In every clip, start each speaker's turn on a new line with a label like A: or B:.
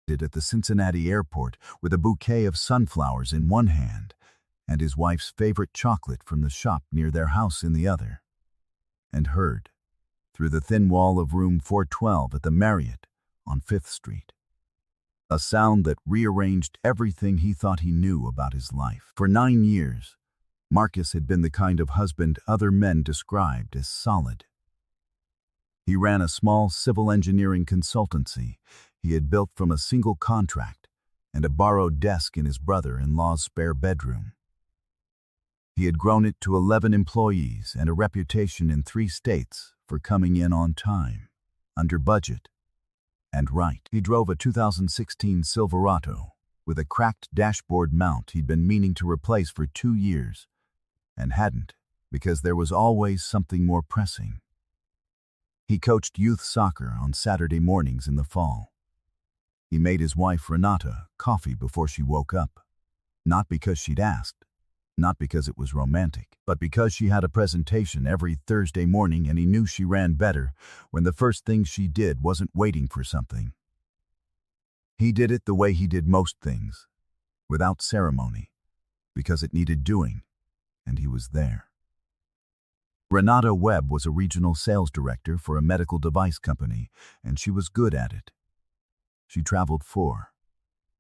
A: at the Cincinnati airport with a bouquet of sunflowers in one hand and his wife's favorite chocolate from the shop near their house in the other, and heard, through the thin wall of room 412 at the Marriott on 5th Street, a sound that rearranged everything he thought he knew about his life. For 9 years, Marcus had been the kind of husband other men described as solid. He ran a small civil engineering consultancy he had built from a single contract and a borrowed desk in his brother-in-law's spare bedroom. He had grown it to 11 employees and a reputation in 3 states for coming in on time, under budget, and right. He drove a 2016 Silverado with a cracked dashboard mount he'd been meaning to replace for 2 years, and hadn't because there was always something more pressing. He coached youth soccer on Saturday mornings in the fall. He made his wife Renata coffee before she woke up, not because she'd asked, not because it was romantic, but because she had a presentation every Thursday morning and he knew she ran better when the first thing she did wasn't waiting for something. He did it the way he did most things, without ceremony, because it needed doing, and he was there. Renata Webb was a regional sales director for a medical device company, and she was good at it. She traveled 4,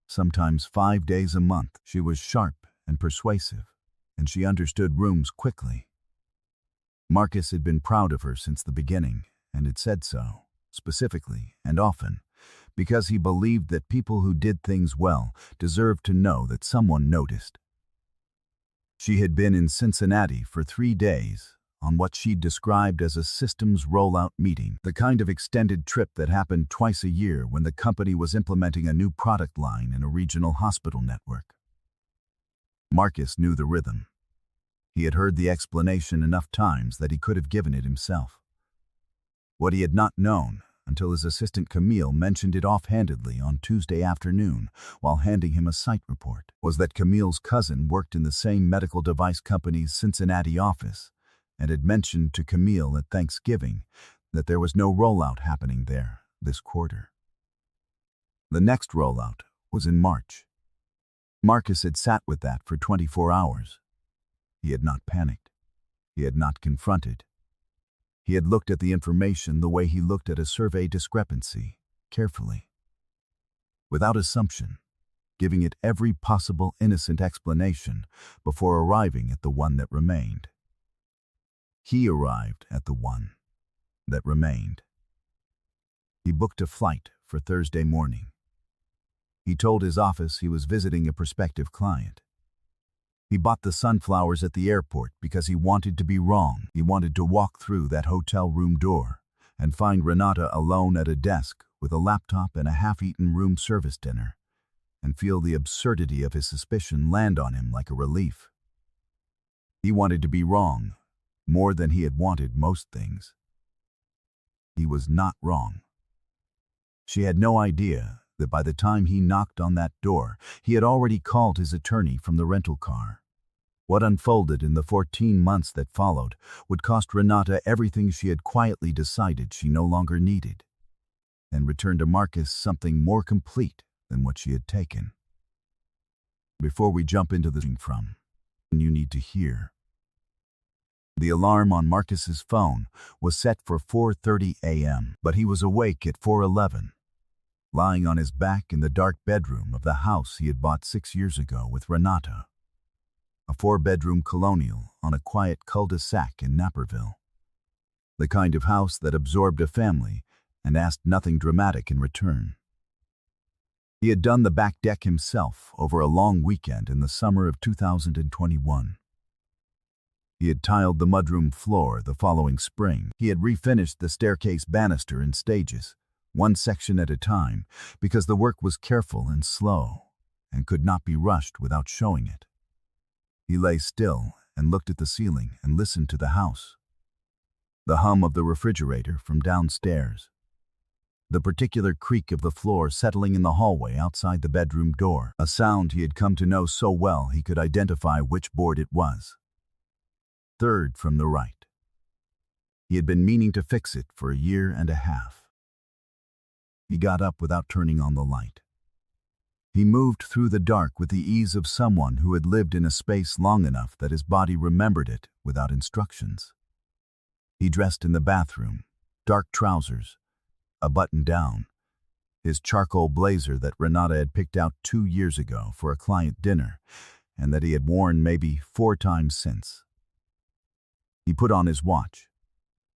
A: sometimes 5 days a month. She was sharp and persuasive, and she understood rooms quickly. Marcus had been proud of her since the beginning, and had said so, specifically and often, because he believed that people who did things well deserved to know that someone noticed. She had been in Cincinnati for 3 days, on what she'd described as a systems rollout meeting, the kind of extended trip that happened twice a year when the company was implementing a new product line in a regional hospital network. Marcus knew the rhythm. He had heard the explanation enough times that he could have given it himself. What he had not known, until his assistant Camille mentioned it offhandedly on Tuesday afternoon while handing him a site report, was that Camille's cousin worked in the same medical device company's Cincinnati office, and had mentioned to Camille at Thanksgiving that there was no rollout happening there this quarter. The next rollout was in March. Marcus had sat with that for 24 hours. He had not panicked. He had not confronted. He had looked at the information the way he looked at a survey discrepancy, carefully, without assumption, giving it every possible innocent explanation before arriving at the one that remained. He arrived at the one that remained. He booked a flight for Thursday morning. He told his office he was visiting a prospective client. He bought the sunflowers at the airport because he wanted to be wrong. He wanted to walk through that hotel room door and find Renata alone at a desk with a laptop and a half-eaten room service dinner, and feel the absurdity of his suspicion land on him like a relief. He wanted to be wrong, more than he had wanted most things. He was not wrong. She had no idea that by the time he knocked on that door, he had already called his attorney from the rental car. What unfolded in the 14 months that followed would cost Renata everything she had quietly decided she no longer needed, and return to Marcus something more complete than what she had taken. Before we jump into the from, you need to hear. The alarm on Marcus's phone was set for 4:30 a.m., but he was awake at 4:11, lying on his back in the dark bedroom of the house he had bought 6 years ago with Renata, a 4-bedroom colonial on a quiet cul-de-sac in Naperville, the kind of house that absorbed a family and asked nothing dramatic in return. He had done the back deck himself over a long weekend in the summer of 2021. He had tiled the mudroom floor the following spring. He had refinished the staircase banister in stages, one section at a time, because the work was careful and slow, and could not be rushed without showing it. He lay still and looked at the ceiling and listened to the house. The hum of the refrigerator from downstairs. The particular creak of the floor settling in the hallway outside the bedroom door, a sound he had come to know so well he could identify which board it was. Third from the right. He had been meaning to fix it for 1.5 years. He got up without turning on the light. He moved through the dark with the ease of someone who had lived in a space long enough that his body remembered it without instructions. He dressed in the bathroom, dark trousers, a button down, his charcoal blazer that Renata had picked out 2 years ago for a client dinner, and that he had worn maybe 4 times since. He put on his watch.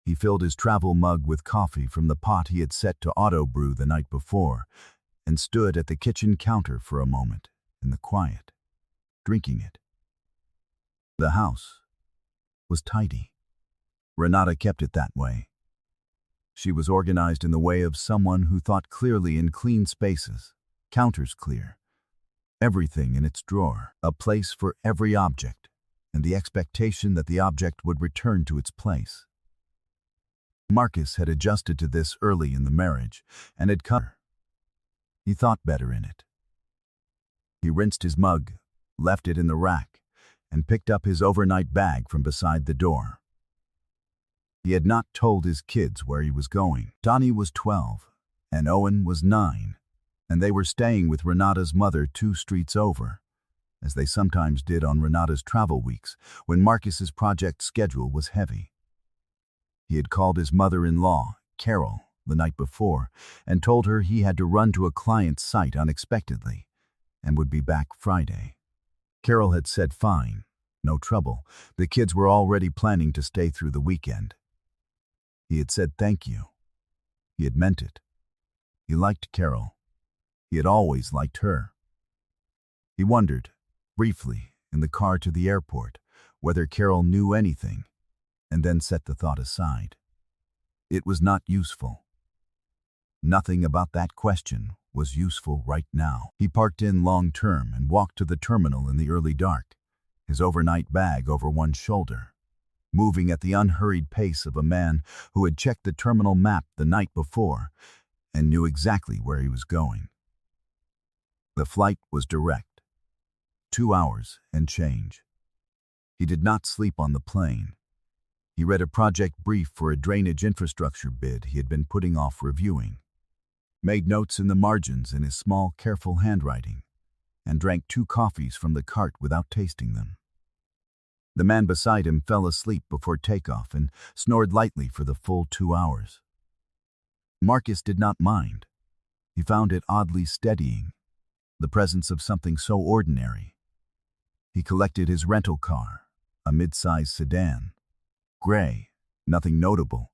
A: He filled his travel mug with coffee from the pot he had set to auto-brew the night before, and stood at the kitchen counter for a moment, in the quiet, drinking it. The house was tidy. Renata kept it that way. She was organized in the way of someone who thought clearly in clean spaces, counters clear, everything in its drawer, a place for every object, and the expectation that the object would return to its place. Marcus had adjusted to this early in the marriage, and had cut her. He thought better in it. He rinsed his mug, left it in the rack, and picked up his overnight bag from beside the door. He had not told his kids where he was going. Donnie was 12, and Owen was 9, and they were staying with Renata's mother 2 streets over, as they sometimes did on Renata's travel weeks when Marcus's project schedule was heavy. He had called his mother-in-law, Carol, the night before, and told her he had to run to a client's site unexpectedly and would be back Friday. Carol had said fine, no trouble. The kids were already planning to stay through the weekend. He had said thank you. He had meant it. He liked Carol. He had always liked her. He wondered, briefly, in the car to the airport, whether Carol knew anything, and then set the thought aside. It was not useful. Nothing about that question was useful right now. He parked in long-term and walked to the terminal in the early dark, his overnight bag over one shoulder, moving at the unhurried pace of a man who had checked the terminal map the night before and knew exactly where he was going. The flight was direct, 2 hours and change. He did not sleep on the plane. He read a project brief for a drainage infrastructure bid he had been putting off reviewing, made notes in the margins in his small, careful handwriting, and drank 2 coffees from the cart without tasting them. The man beside him fell asleep before takeoff and snored lightly for the full 2 hours. Marcus did not mind. He found it oddly steadying, the presence of something so ordinary. He collected his rental car, a mid-sized sedan, gray, nothing notable,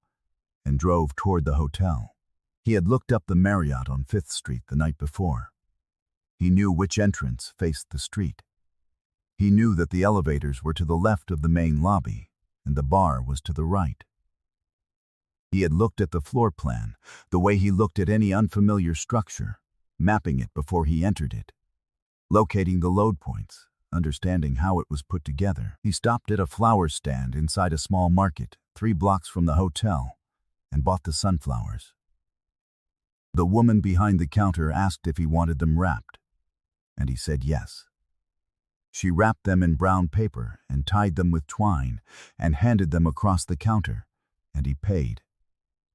A: and drove toward the hotel. He had looked up the Marriott on 5th Street the night before. He knew which entrance faced the street. He knew that the elevators were to the left of the main lobby, and the bar was to the right. He had looked at the floor plan, the way he looked at any unfamiliar structure, mapping it before he entered it, locating the load points, understanding how it was put together. He stopped at a flower stand inside a small market 3 blocks from the hotel and bought the sunflowers. The woman behind the counter asked if he wanted them wrapped, and he said yes. She wrapped them in brown paper and tied them with twine and handed them across the counter, and he paid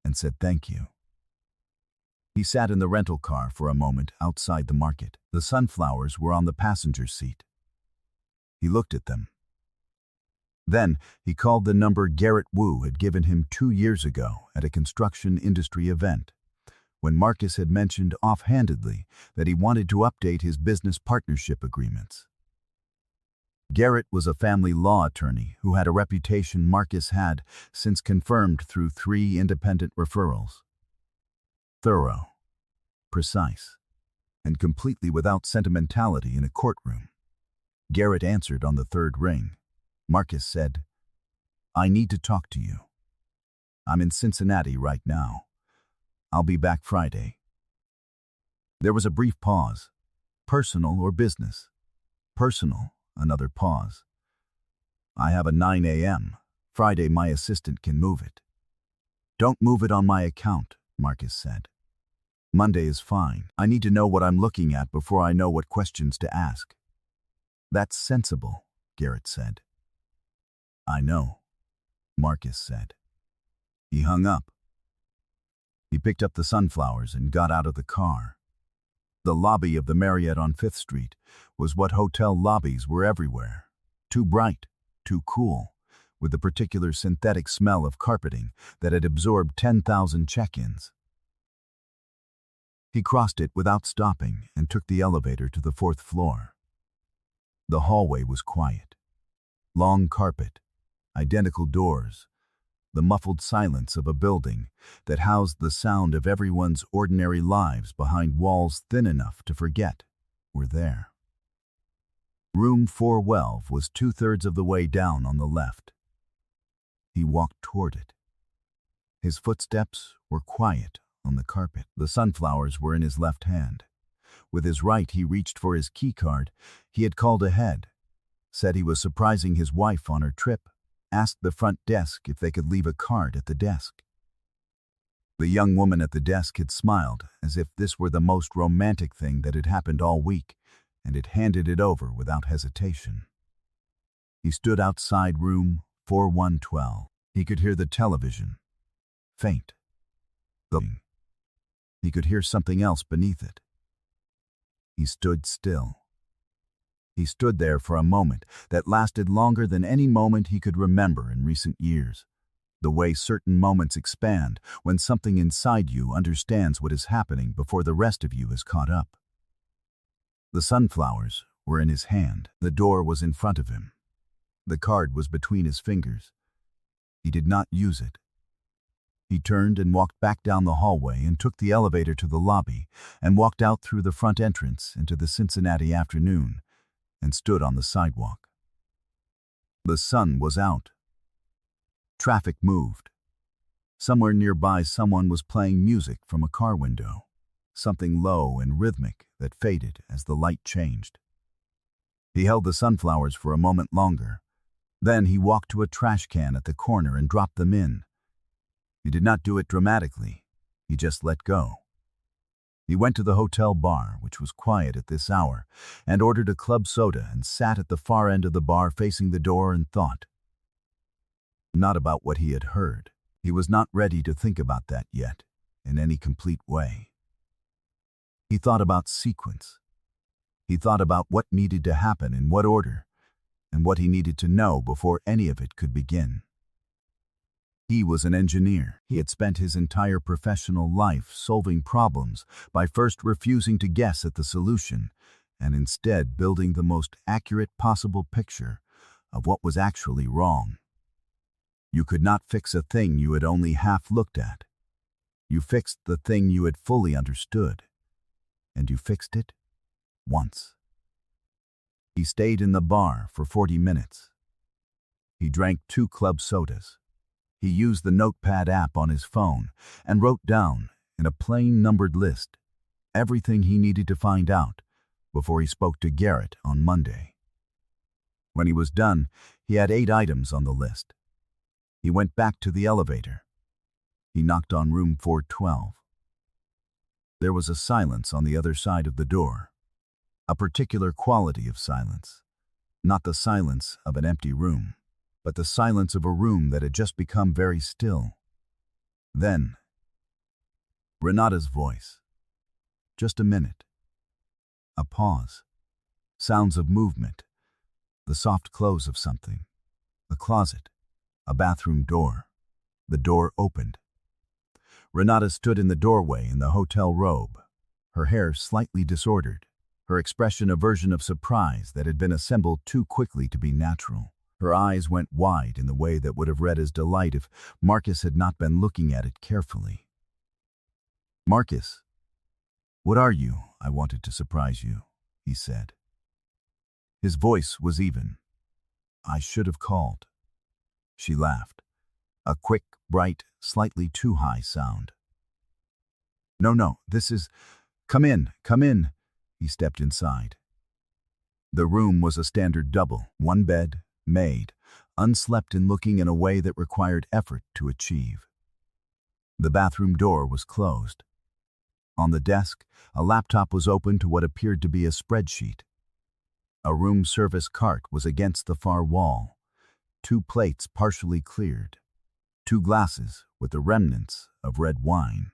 A: and said thank you. He sat in the rental car for a moment outside the market. The sunflowers were on the passenger seat. He looked at them. Then he called the number Garrett Wu had given him 2 years ago at a construction industry event, when Marcus had mentioned offhandedly that he wanted to update his business partnership agreements. Garrett was a family law attorney who had a reputation Marcus had since confirmed through 3 independent referrals. Thorough, precise, and completely without sentimentality in a courtroom. Garrett answered on the 3rd ring. Marcus said, "I need to talk to you. I'm in Cincinnati right now. I'll be back Friday." There was a brief pause. Personal or business? Personal, another pause. "I have a 9 a.m. Friday. My assistant can move it." "Don't move it on my account," Marcus said. "Monday is fine. I need to know what I'm looking at before I know what questions to ask." "That's sensible," Garrett said. "I know," Marcus said. He hung up. He picked up the sunflowers and got out of the car. The lobby of the Marriott on 5th Street was what hotel lobbies were everywhere. Too bright, too cool, with the particular synthetic smell of carpeting that had absorbed 10,000 check-ins. He crossed it without stopping and took the elevator to the 4th floor. The hallway was quiet. Long carpet, identical doors, the muffled silence of a building that housed the sound of everyone's ordinary lives behind walls thin enough to forget were there. Room 412 was 2/3 of the way down on the left. He walked toward it. His footsteps were quiet on the carpet. The sunflowers were in his left hand. With his right, he reached for his keycard. He had called ahead, said he was surprising his wife on her trip, asked the front desk if they could leave a card at the desk. The young woman at the desk had smiled as if this were the most romantic thing that had happened all week, and had handed it over without hesitation. He stood outside room 4112. He could hear the television. Faint. He could hear something else beneath it. He stood still. He stood there for a moment that lasted longer than any moment he could remember in recent years. The way certain moments expand when something inside you understands what is happening before the rest of you has caught up. The sunflowers were in his hand. The door was in front of him. The card was between his fingers. He did not use it. He turned and walked back down the hallway and took the elevator to the lobby and walked out through the front entrance into the Cincinnati afternoon and stood on the sidewalk. The sun was out. Traffic moved. Somewhere nearby someone was playing music from a car window, something low and rhythmic that faded as the light changed. He held the sunflowers for a moment longer. Then he walked to a trash can at the corner and dropped them in. He did not do it dramatically. He just let go. He went to the hotel bar, which was quiet at this hour, and ordered a club soda and sat at the far end of the bar facing the door and thought. Not about what he had heard. He was not ready to think about that yet, in any complete way. He thought about sequence. He thought about what needed to happen in what order, and what he needed to know before any of it could begin. He was an engineer. He had spent his entire professional life solving problems by first refusing to guess at the solution and instead building the most accurate possible picture of what was actually wrong. You could not fix a thing you had only half looked at. You fixed the thing you had fully understood, and you fixed it once. He stayed in the bar for 40 minutes. He drank 2 club sodas. He used the Notepad app on his phone and wrote down, in a plain numbered list, everything he needed to find out before he spoke to Garrett on Monday. When he was done, he had 8 items on the list. He went back to the elevator. He knocked on room 412. There was a silence on the other side of the door, a particular quality of silence, not the silence of an empty room, but the silence of a room that had just become very still. Then, Renata's voice. Just a minute. A pause. Sounds of movement. The soft close of something. A closet. A bathroom door. The door opened. Renata stood in the doorway in the hotel robe, her hair slightly disordered, her expression a version of surprise that had been assembled too quickly to be natural. Her eyes went wide in the way that would have read as delight if Marcus had not been looking at it carefully. "Marcus, what are you? I wanted to surprise you," he said. His voice was even. "I should have called." She laughed. A quick, bright, slightly too high sound. No, this is... Come in. He stepped inside. The room was a standard double, 1 bed, made, unslept in looking in a way that required effort to achieve. The bathroom door was closed. On the desk, a laptop was open to what appeared to be a spreadsheet. A room service cart was against the far wall, 2 plates partially cleared, 2 glasses with the remnants of red wine.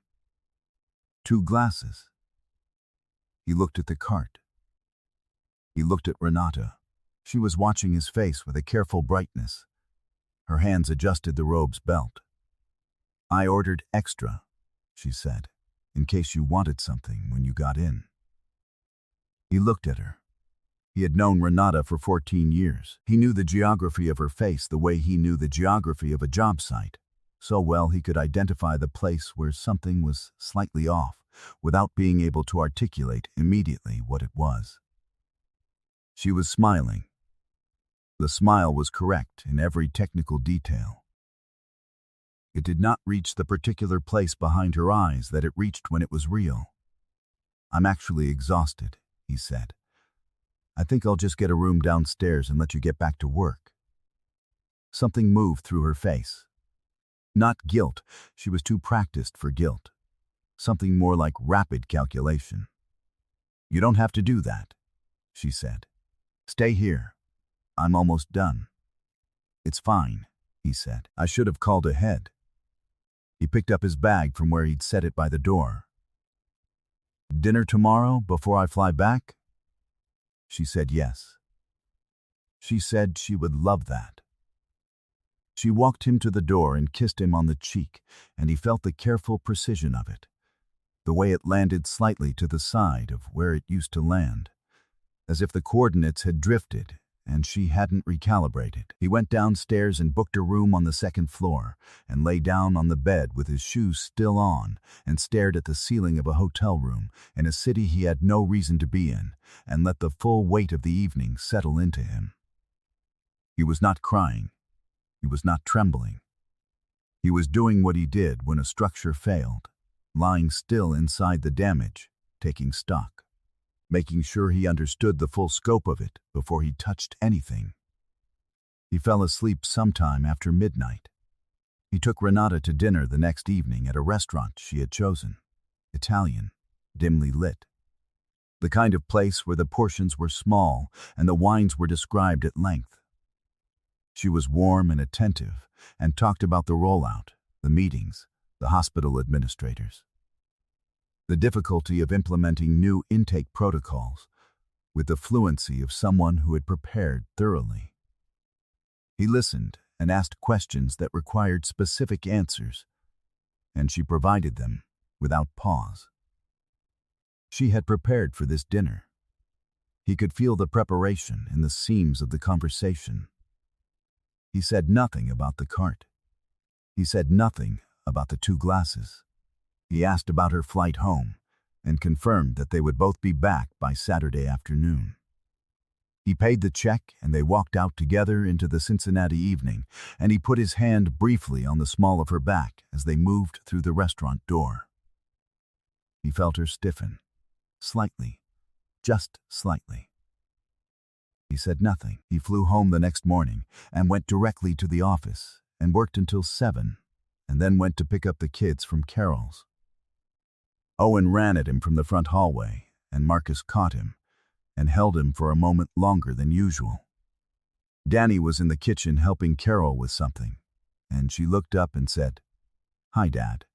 A: 2 glasses. He looked at the cart. He looked at Renata. She was watching his face with a careful brightness. Her hands adjusted the robe's belt. "I ordered extra," she said, "in case you wanted something when you got in." He looked at her. He had known Renata for 14 years. He knew the geography of her face the way he knew the geography of a job site. So well he could identify the place where something was slightly off, without being able to articulate immediately what it was. She was smiling. The smile was correct in every technical detail. It did not reach the particular place behind her eyes that it reached when it was real. "I'm actually exhausted," he said. "I think I'll just get a room downstairs and let you get back to work." Something moved through her face. Not guilt, she was too practiced for guilt. Something more like rapid calculation. "You don't have to do that," she said. "Stay here. I'm almost done." "It's fine," he said. "I should have called ahead." He picked up his bag from where he'd set it by the door. "Dinner tomorrow before I fly back?" She said yes. She said she would love that. She walked him to the door and kissed him on the cheek, and he felt the careful precision of it, the way it landed slightly to the side of where it used to land, as if the coordinates had drifted and she hadn't recalibrated. He went downstairs and booked a room on the second floor and lay down on the bed with his shoes still on and stared at the ceiling of a hotel room in a city he had no reason to be in and let the full weight of the evening settle into him. He was not crying. He was not trembling. He was doing what he did when a structure failed, lying still inside the damage, taking stock, making sure he understood the full scope of it before he touched anything. He fell asleep sometime after midnight. He took Renata to dinner the next evening at a restaurant she had chosen, Italian, dimly lit. The kind of place where the portions were small and the wines were described at length. She was warm and attentive and talked about the rollout, the meetings, the hospital administrators, the difficulty of implementing new intake protocols with the fluency of someone who had prepared thoroughly. He listened and asked questions that required specific answers, and she provided them without pause. She had prepared for this dinner. He could feel the preparation in the seams of the conversation. He said nothing about the cart. He said nothing about the 2 glasses. He asked about her flight home and confirmed that they would both be back by Saturday afternoon. He paid the check and they walked out together into the Cincinnati evening, and he put his hand briefly on the small of her back as they moved through the restaurant door. He felt her stiffen, slightly, just slightly. He said nothing. He flew home the next morning and went directly to the office and worked until 7, and then went to pick up the kids from Carol's. Owen ran at him from the front hallway, and Marcus caught him and held him for a moment longer than usual. Danny was in the kitchen helping Carol with something, and she looked up and said, "Hi, Dad,"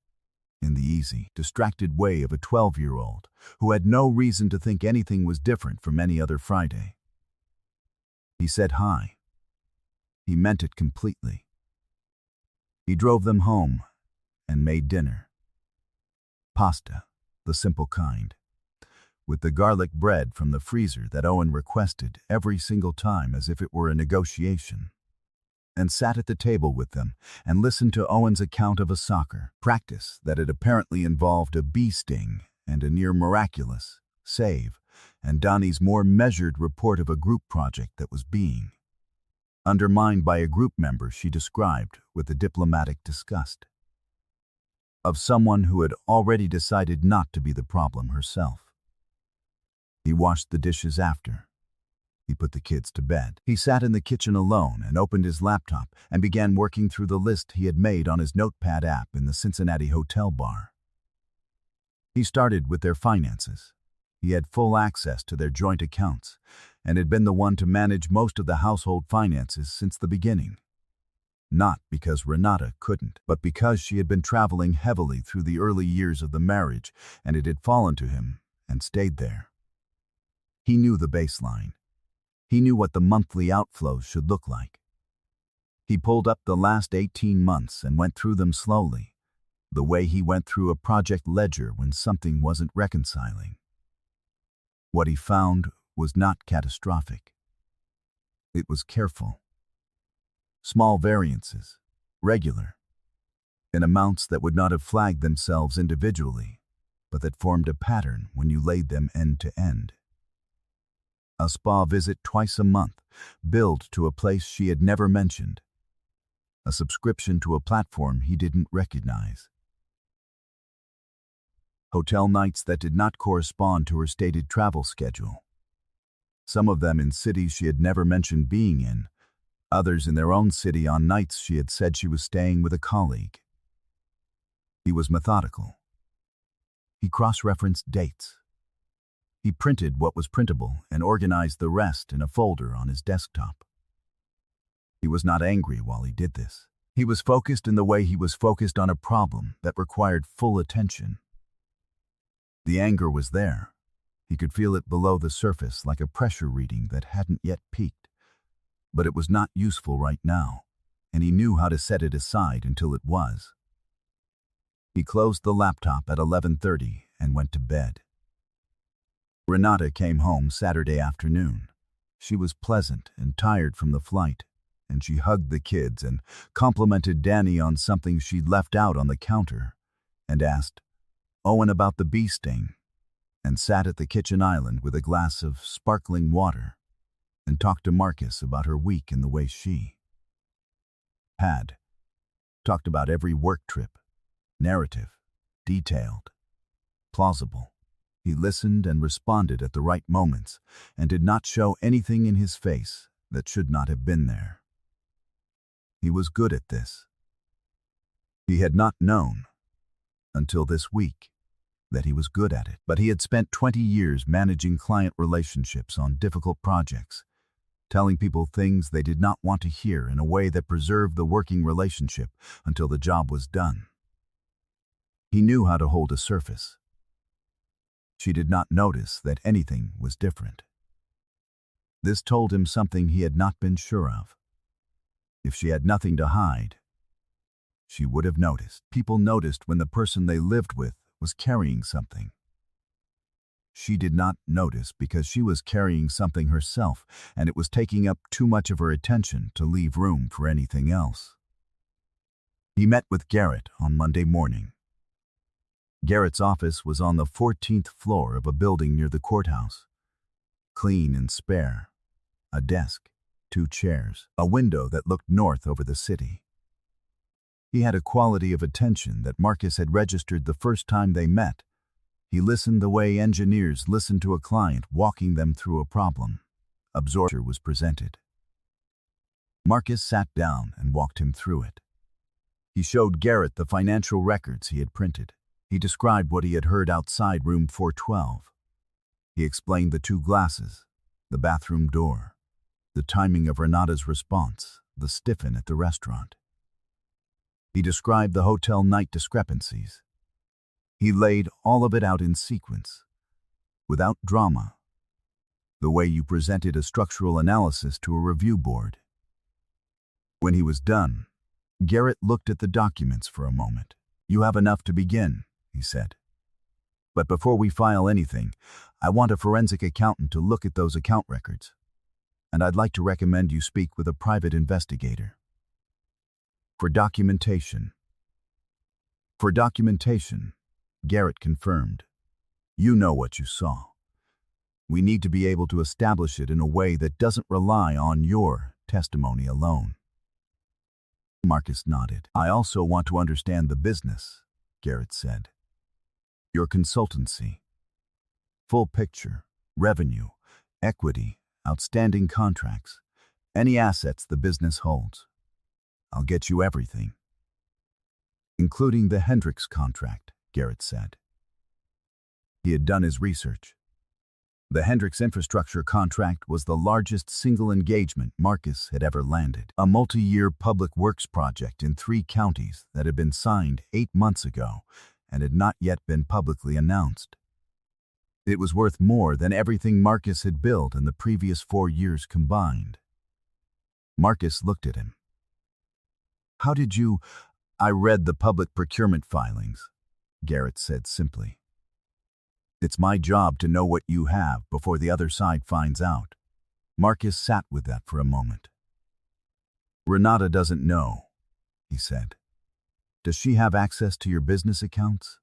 A: in the easy, distracted way of a 12-year-old who had no reason to think anything was different from any other Friday. He said hi. He meant it completely. He drove them home and made dinner. Pasta, the simple kind, with the garlic bread from the freezer that Owen requested every single time as if it were a negotiation, and sat at the table with them and listened to Owen's account of a soccer practice that had apparently involved a bee sting and a near miraculous save, and Donnie's more measured report of a group project that was being undermined by a group member she described with a diplomatic disgust of someone who had already decided not to be the problem herself. He washed the dishes after. He put the kids to bed. He sat in the kitchen alone and opened his laptop and began working through the list he had made on his notepad app in the Cincinnati hotel bar. He started with their finances. He had full access to their joint accounts and had been the one to manage most of the household finances since the beginning. Not because Renata couldn't, but because she had been traveling heavily through the early years of the marriage and it had fallen to him and stayed there. He knew the baseline. He knew what the monthly outflows should look like. He pulled up the last 18 months and went through them slowly, the way he went through a project ledger when something wasn't reconciling. What he found was not catastrophic. It was careful. Small variances, regular, in amounts that would not have flagged themselves individually, but that formed a pattern when you laid them end to end. A spa visit twice a month, billed to a place she had never mentioned. A subscription to a platform he didn't recognize. Hotel nights that did not correspond to her stated travel schedule. Some of them in cities she had never mentioned being in, others in their own city on nights she had said she was staying with a colleague. He was methodical. He cross-referenced dates. He printed what was printable and organized the rest in a folder on his desktop. He was not angry while he did this. He was focused in the way he was focused on a problem that required full attention. The anger was there. He could feel it below the surface like a pressure reading that hadn't yet peaked. But it was not useful right now, and he knew how to set it aside until it was. He closed the laptop at 11:30 and went to bed. Renata came home Saturday afternoon. She was pleasant and tired from the flight, and she hugged the kids and complimented Danny on something she'd left out on the counter, and asked Owen about the bee sting, and sat at the kitchen island with a glass of sparkling water, and talked to Marcus about her week in the way she had. Talked about every work trip, narrative, detailed, plausible. He listened and responded at the right moments, and did not show anything in his face that should not have been there. He was good at this. He had not known, until this week, that he was good at it. But he had spent 20 years managing client relationships on difficult projects, telling people things they did not want to hear in a way that preserved the working relationship until the job was done. He knew how to hold a surface. She did not notice that anything was different. This told him something he had not been sure of. If she had nothing to hide, she would have noticed. People noticed when the person they lived with was carrying something. She did not notice because she was carrying something herself, and it was taking up too much of her attention to leave room for anything else. He met with Garrett on Monday morning. Garrett's office was on the 14th floor of a building near the courthouse. Clean and spare. A desk, 2 chairs, a window that looked north over the city. He had a quality of attention that Marcus had registered the first time they met. He listened the way engineers listen to a client walking them through a problem. Absorption was presented. Marcus sat down and walked him through it. He showed Garrett the financial records he had printed. He described what he had heard outside room 412. He explained the 2 glasses, the bathroom door, the timing of Renata's response, the stiffen at the restaurant. He described the hotel night discrepancies. He laid all of it out in sequence, without drama, the way you presented a structural analysis to a review board. When he was done, Garrett looked at the documents for a moment. "You have enough to begin," he said. "But before we file anything, I want a forensic accountant to look at those account records. And I'd like to recommend you speak with a private investigator. For documentation." "For documentation," Garrett confirmed. "You know what you saw. We need to be able to establish it in a way that doesn't rely on your testimony alone." Marcus nodded. "I also want to understand the business," Garrett said. "Your consultancy. Full picture, revenue, equity, outstanding contracts, any assets the business holds. I'll get you everything." "Including the Hendricks contract," Garrett said. He had done his research. The Hendricks infrastructure contract was the largest single engagement Marcus had ever landed. A multi-year public works project in 3 counties that had been signed 8 months ago and had not yet been publicly announced. It was worth more than everything Marcus had built in the previous 4 years combined. Marcus looked at him. "How did you—" "I read the public procurement filings," Garrett said simply. "It's my job to know what you have before the other side finds out." Marcus sat with that for a moment. "Renata doesn't know," he said. "Does she have access to your business accounts?"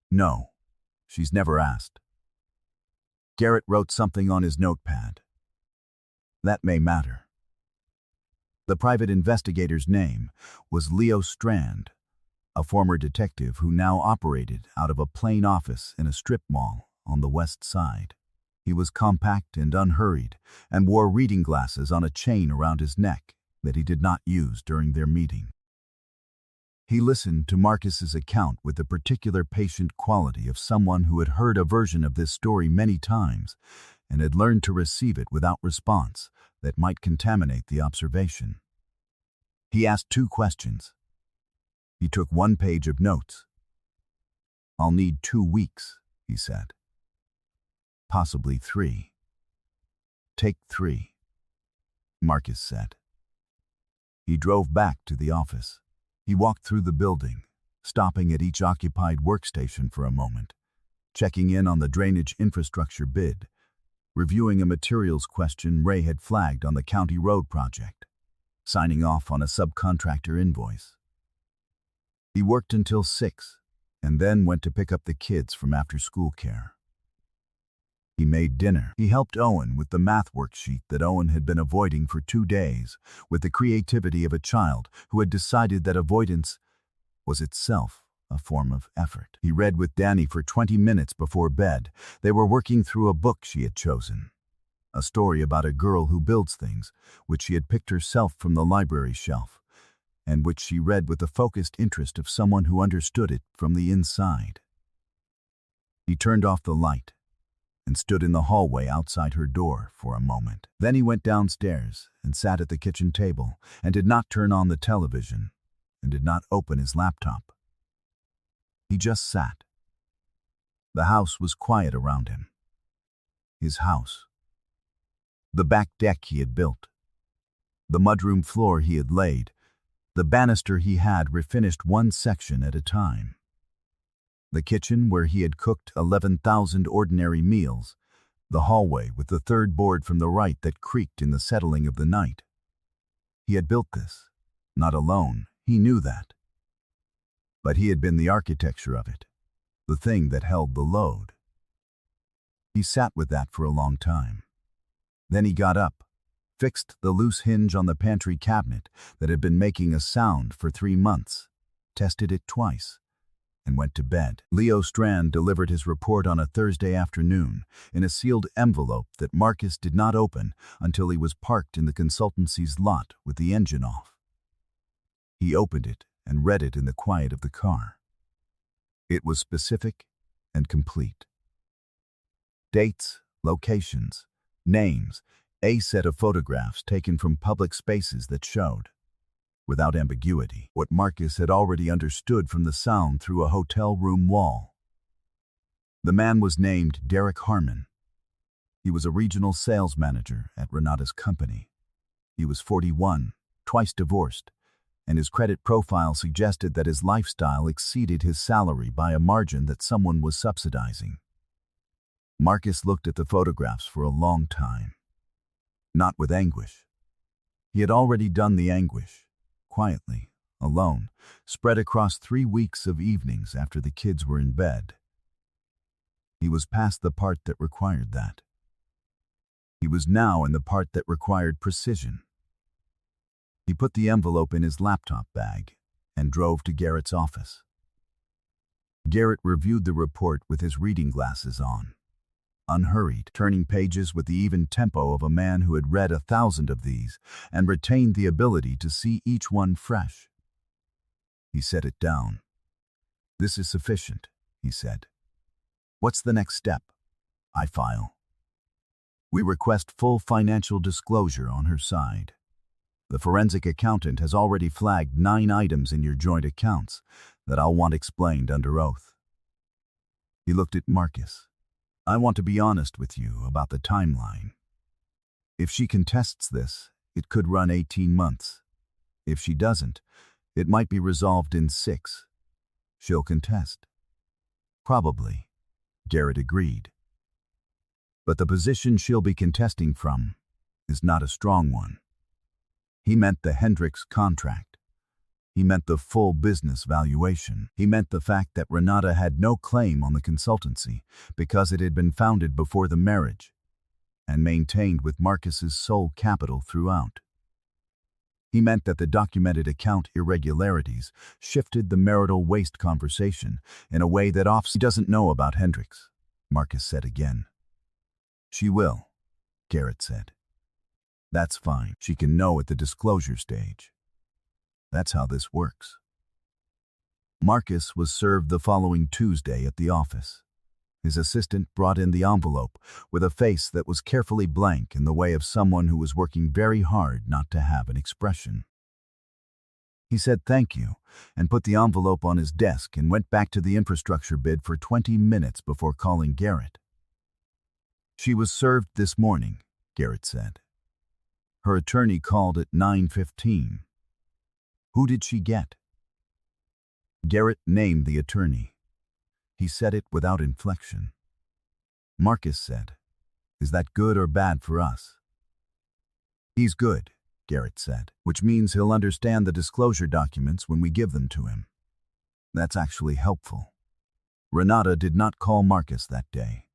A: "No, she's never asked." Garrett wrote something on his notepad. "That may matter." The private investigator's name was Leo Strand, a former detective who now operated out of a plain office in a strip mall on the west side. He was compact and unhurried, and wore reading glasses on a chain around his neck that he did not use during their meeting. He listened to Marcus's account with the particular patient quality of someone who had heard a version of this story many times and had learned to receive it without response that might contaminate the observation. He asked 2 questions. He took 1 page of notes. "I'll need 2 weeks," he said. "Possibly 3. "Take 3, Marcus said. He drove back to the office. He walked through the building, stopping at each occupied workstation for a moment, checking in on the drainage infrastructure bid, reviewing a materials question Ray had flagged on the county road project, signing off on a subcontractor invoice. He worked until 6, and then went to pick up the kids from after-school care. He made dinner. He helped Owen with the math worksheet that Owen had been avoiding for 2 days, with the creativity of a child who had decided that avoidance was itself a form of effort. He read with Danny for 20 minutes before bed. They were working through a book she had chosen, a story about a girl who builds things, which she had picked herself from the library shelf, and which she read with the focused interest of someone who understood it from the inside. He turned off the light and stood in the hallway outside her door for a moment. Then he went downstairs and sat at the kitchen table and did not turn on the television and did not open his laptop. He just sat. The house was quiet around him. His house. The back deck he had built. The mudroom floor he had laid. The banister he had refinished one section at a time. The kitchen where he had cooked 11,000 ordinary meals. The hallway with the third board from the right that creaked in the settling of the night. He had built this, not alone, he knew that. But he had been the architecture of it, the thing that held the load. He sat with that for a long time. Then he got up, fixed the loose hinge on the pantry cabinet that had been making a sound for 3 months, tested it twice, and went to bed. Leo Strand delivered his report on a Thursday afternoon in a sealed envelope that Marcus did not open until he was parked in the consultancy's lot with the engine off. He opened it and read it in the quiet of the car. It was specific and complete. Dates, locations, names, a set of photographs taken from public spaces that showed, without ambiguity, what Marcus had already understood from the sound through a hotel room wall. The man was named Derek Harmon. He was a regional sales manager at Renata's company. He was 41, twice divorced, and his credit profile suggested that his lifestyle exceeded his salary by a margin that someone was subsidizing. Marcus looked at the photographs for a long time. Not with anguish. He had already done the anguish, quietly, alone, spread across 3 weeks of evenings after the kids were in bed. He was past the part that required that. He was now in the part that required precision. He put the envelope in his laptop bag and drove to Garrett's office. Garrett reviewed the report with his reading glasses on, unhurried, turning pages with the even tempo of a man who had read 1,000 of these and retained the ability to see each one fresh. He set it down. "This is sufficient," he said. "What's the next step?" "I file. We request full financial disclosure on her side. The forensic accountant has already flagged 9 items in your joint accounts that I'll want explained under oath." He looked at Marcus, I want to be honest with you about the timeline. If she contests this, it could run 18 months. If she doesn't, it might be resolved in 6. She'll contest. Probably, Garrett agreed. But the position she'll be contesting from is not a strong one. He meant the Hendricks contract. He meant the full business valuation. He meant the fact that Renata had no claim on the consultancy because it had been founded before the marriage and maintained with Marcus's sole capital throughout. He meant that the documented account irregularities shifted the marital waste conversation in a way that She doesn't know about Hendricks, Marcus said again. She will, Garrett said. That's fine. She can know at the disclosure stage. That's how this works. Marcus was served the following Tuesday at the office. His assistant brought in the envelope with a face that was carefully blank in the way of someone who was working very hard not to have an expression. He said thank you and put the envelope on his desk and went back to the infrastructure bid for 20 minutes before calling Garrett. She was served this morning, Garrett said. Her attorney called at 9:15. Who did she get? Garrett named the attorney. He said it without inflection. Marcus said, "Is that good or bad for us?" "He's good," Garrett said, "which means he'll understand the disclosure documents when we give them to him. That's actually helpful." Renata did not call Marcus that day.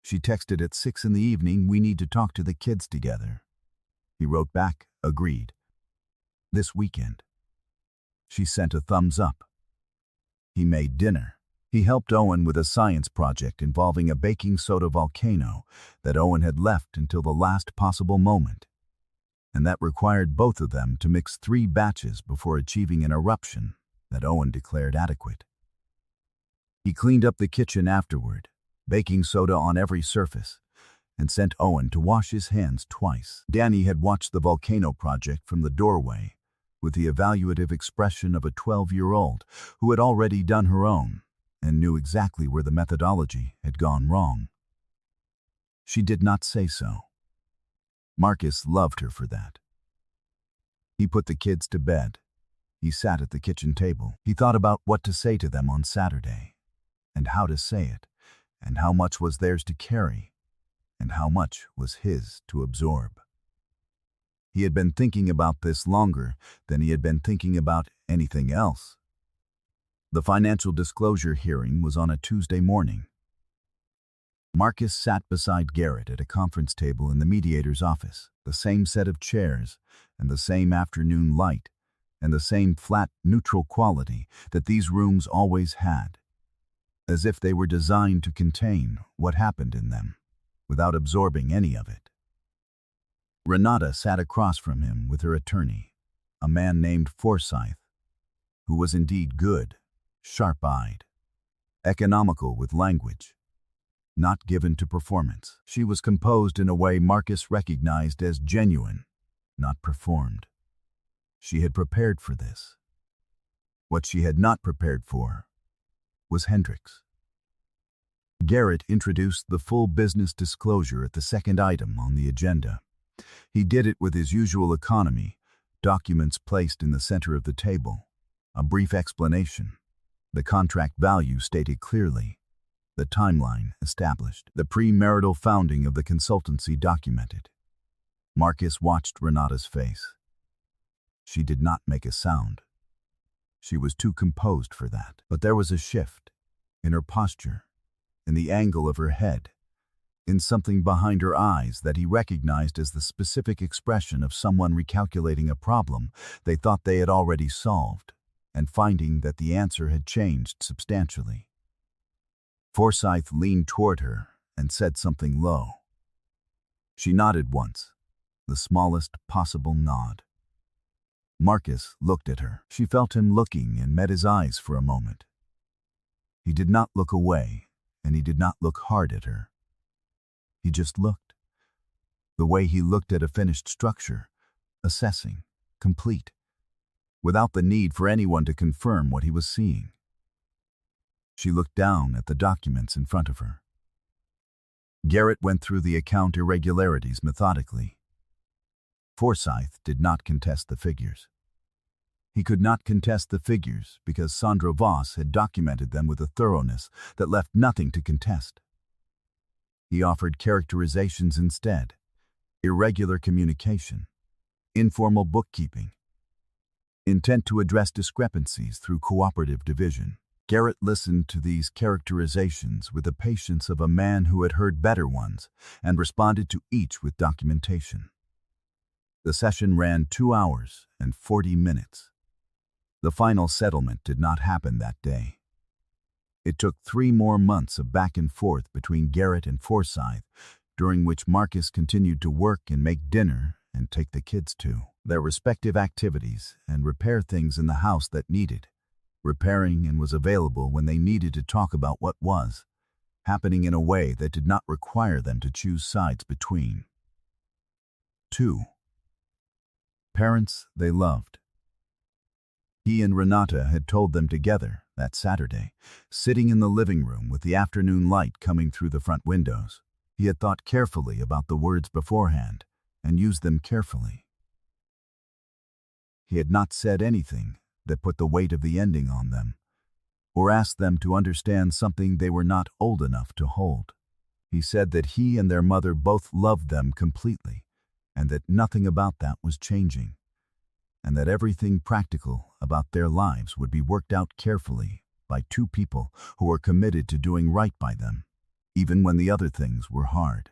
A: She texted at 6 in the evening, "We need to talk to the kids together." He wrote back, "Agreed. This weekend." She sent a thumbs up. He made dinner. He helped Owen with a science project involving a baking soda volcano that Owen had left until the last possible moment, and that required both of them to mix 3 batches before achieving an eruption that Owen declared adequate. He cleaned up the kitchen afterward, baking soda on every surface, and sent Owen to wash his hands twice. Danny had watched the volcano project from the doorway with the evaluative expression of a 12-year-old who had already done her own and knew exactly where the methodology had gone wrong. She did not say so. Marcus loved her for that. He put the kids to bed. He sat at the kitchen table. He thought about what to say to them on Saturday, and how to say it, and how much was theirs to carry, and how much was his to absorb. He had been thinking about this longer than he had been thinking about anything else. The financial disclosure hearing was on a Tuesday morning. Marcus sat beside Garrett at a conference table in the mediator's office, the same set of chairs, and the same afternoon light, and the same flat, neutral quality that these rooms always had, as if they were designed to contain what happened in them, without absorbing any of it. Renata sat across from him with her attorney, a man named Forsyth, who was indeed good, sharp-eyed, economical with language, not given to performance. She was composed in a way Marcus recognized as genuine, not performed. She had prepared for this. What she had not prepared for was Hendricks. Garrett introduced the full business disclosure at the second item on the agenda. He did it with his usual economy, documents placed in the center of the table, a brief explanation, the contract value stated clearly, the timeline established, the premarital founding of the consultancy documented. Marcus watched Renata's face. She did not make a sound. She was too composed for that. But there was a shift in her posture, in the angle of her head, in something behind her eyes that he recognized as the specific expression of someone recalculating a problem they thought they had already solved and finding that the answer had changed substantially. Forsyth leaned toward her and said something low. She nodded once, the smallest possible nod. Marcus looked at her. She felt him looking and met his eyes for a moment. He did not look away, and he did not look hard at her. He just looked. The way he looked at a finished structure, assessing, complete, without the need for anyone to confirm what he was seeing. She looked down at the documents in front of her. Garrett went through the account irregularities methodically. Forsyth did not contest the figures. He could not contest the figures because Sandra Voss had documented them with a thoroughness that left nothing to contest. He offered characterizations instead: irregular communication, informal bookkeeping, intent to address discrepancies through cooperative division. Garrett listened to these characterizations with the patience of a man who had heard better ones and responded to each with documentation. The session ran 2 hours and 40 minutes. The final settlement did not happen that day. It took 3 more months of back and forth between Garrett and Forsyth, during which Marcus continued to work and make dinner and take the kids to their respective activities and repair things in the house that needed repairing, and was available when they needed to talk about what was happening in a way that did not require them to choose sides between. 2. Parents they loved. He and Renata had told them together that Saturday, sitting in the living room with the afternoon light coming through the front windows. He had thought carefully about the words beforehand and used them carefully. He had not said anything that put the weight of the ending on them, or asked them to understand something they were not old enough to hold. He said that he and their mother both loved them completely, and that nothing about that was changing, and that everything practical about their lives would be worked out carefully by 2 people who were committed to doing right by them, even when the other things were hard.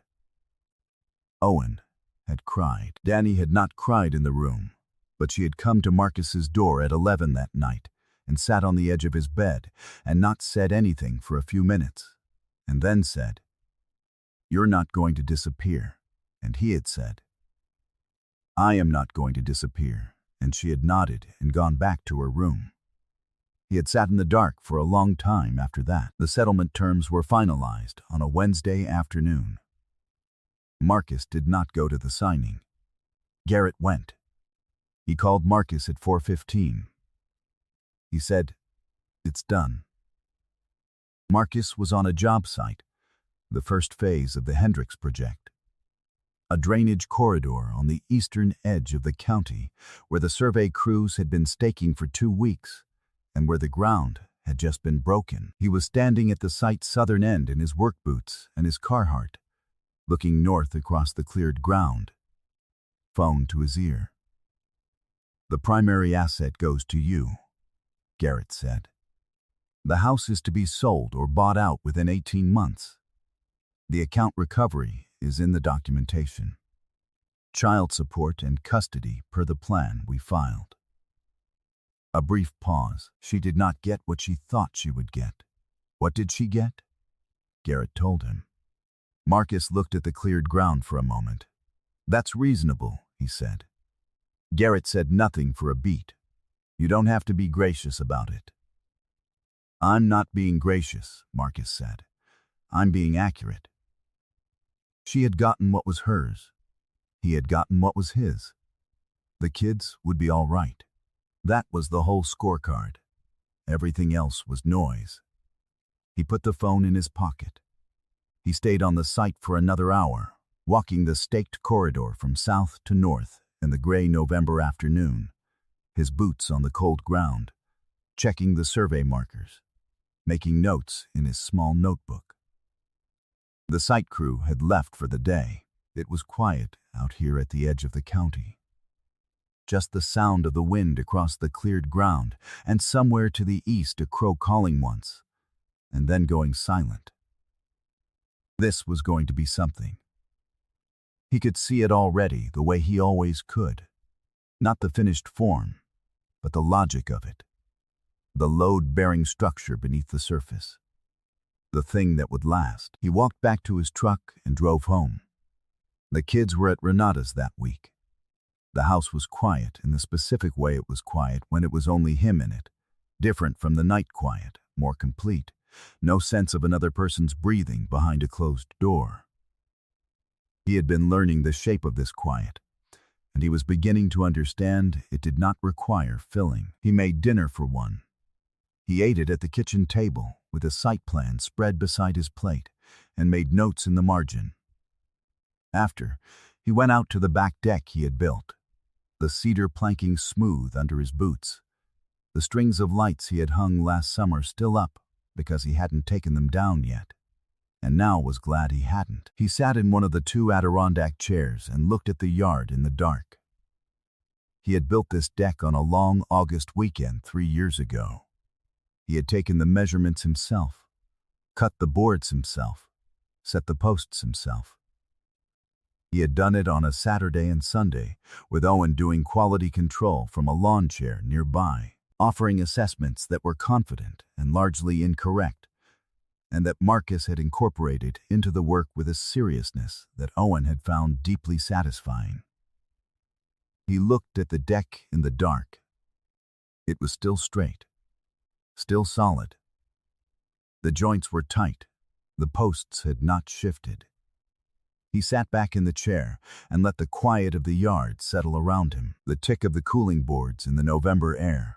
A: Owen had cried. Danny had not cried in the room, but she had come to Marcus's door at 11 that night and sat on the edge of his bed and not said anything for a few minutes, and then said, "You're not going to disappear." And he had said, "I am not going to disappear," and she had nodded and gone back to her room. He had sat in the dark for a long time after that. The settlement terms were finalized on a Wednesday afternoon. Marcus did not go to the signing. Garrett went. He called Marcus at 4:15. He said, "It's done." Marcus was on a job site, the first phase of the Hendricks project, a drainage corridor on the eastern edge of the county where the survey crews had been staking for 2 weeks and where the ground had just been broken. He was standing at the site's southern end in his work boots and his Carhartt, looking north across the cleared ground, phone to his ear. "The primary asset goes to you," Garrett said. "The house is to be sold or bought out within 18 months. The account recovery is in the documentation. Child support and custody per the plan we filed." A brief pause. She did not get what she thought she would get. What did she get? Garrett told him. Marcus looked at the cleared ground for a moment. "That's reasonable," he said. Garrett said nothing for a beat. "You don't have to be gracious about it." "I'm not being gracious," Marcus said. "I'm being accurate." She had gotten what was hers. He had gotten what was his. The kids would be all right. That was the whole scorecard. Everything else was noise. He put the phone in his pocket. He stayed on the site for another hour, walking the staked corridor from south to north in the gray November afternoon, his boots on the cold ground, checking the survey markers, making notes in his small notebook. The site crew had left for the day. It was quiet out here at the edge of the county. Just the sound of the wind across the cleared ground, and somewhere to the east a crow calling once, and then going silent. This was going to be something. He could see it already the way he always could. Not the finished form, but the logic of it. The load-bearing structure beneath the surface. The thing that would last. He walked back to his truck and drove home. The kids were at Renata's that week. The house was quiet in the specific way it was quiet when it was only him in it. Different from the night quiet, more complete. No sense of another person's breathing behind a closed door. He had been learning the shape of this quiet, and he was beginning to understand it did not require filling. He made dinner for one. He ate it at the kitchen table, with a site plan spread beside his plate, and made notes in the margin. After, he went out to the back deck he had built, the cedar planking smooth under his boots, the strings of lights he had hung last summer still up because he hadn't taken them down yet, and now was glad he hadn't. He sat in one of the 2 Adirondack chairs and looked at the yard in the dark. He had built this deck on a long August weekend 3 years ago. He had taken the measurements himself, cut the boards himself, set the posts himself. He had done it on a Saturday and Sunday, with Owen doing quality control from a lawn chair nearby, offering assessments that were confident and largely incorrect, and that Marcus had incorporated into the work with a seriousness that Owen had found deeply satisfying. He looked at the deck in the dark. It was still straight, still solid. The joints were tight. The posts had not shifted. He sat back in the chair and let the quiet of the yard settle around him, the tick of the cooling boards in the November air.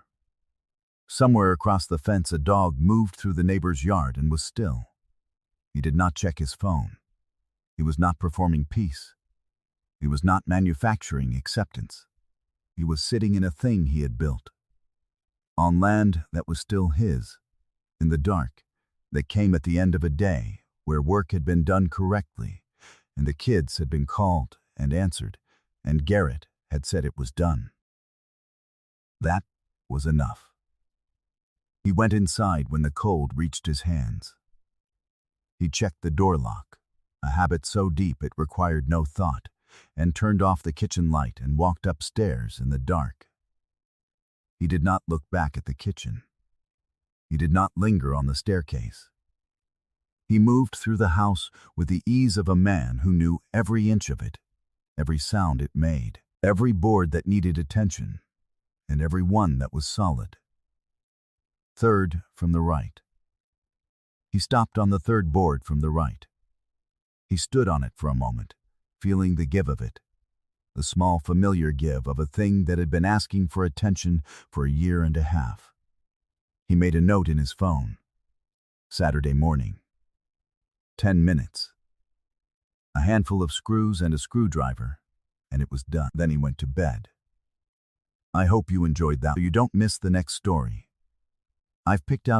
A: Somewhere across the fence a dog moved through the neighbor's yard and was still. He did not check his phone. He was not performing peace. He was not manufacturing acceptance. He was sitting in a thing he had built, on land that was still his, in the dark, that came at the end of a day where work had been done correctly, and the kids had been called and answered, and Garrett had said it was done. That was enough. He went inside when the cold reached his hands. He checked the door lock, a habit so deep it required no thought, and turned off the kitchen light and walked upstairs in the dark. He did not look back at the kitchen. He did not linger on the staircase. He moved through the house with the ease of a man who knew every inch of it, every sound it made, every board that needed attention, and every one that was solid. Third from the right. He stopped on the third board from the right. He stood on it for a moment, feeling the give of it, the small familiar give of a thing that had been asking for attention for a year and a half. He made a note in his phone. Saturday morning. 10 minutes. A handful of screws and a screwdriver, and it was done. Then he went to bed. I hope you enjoyed that so you don't miss the next story. I've picked out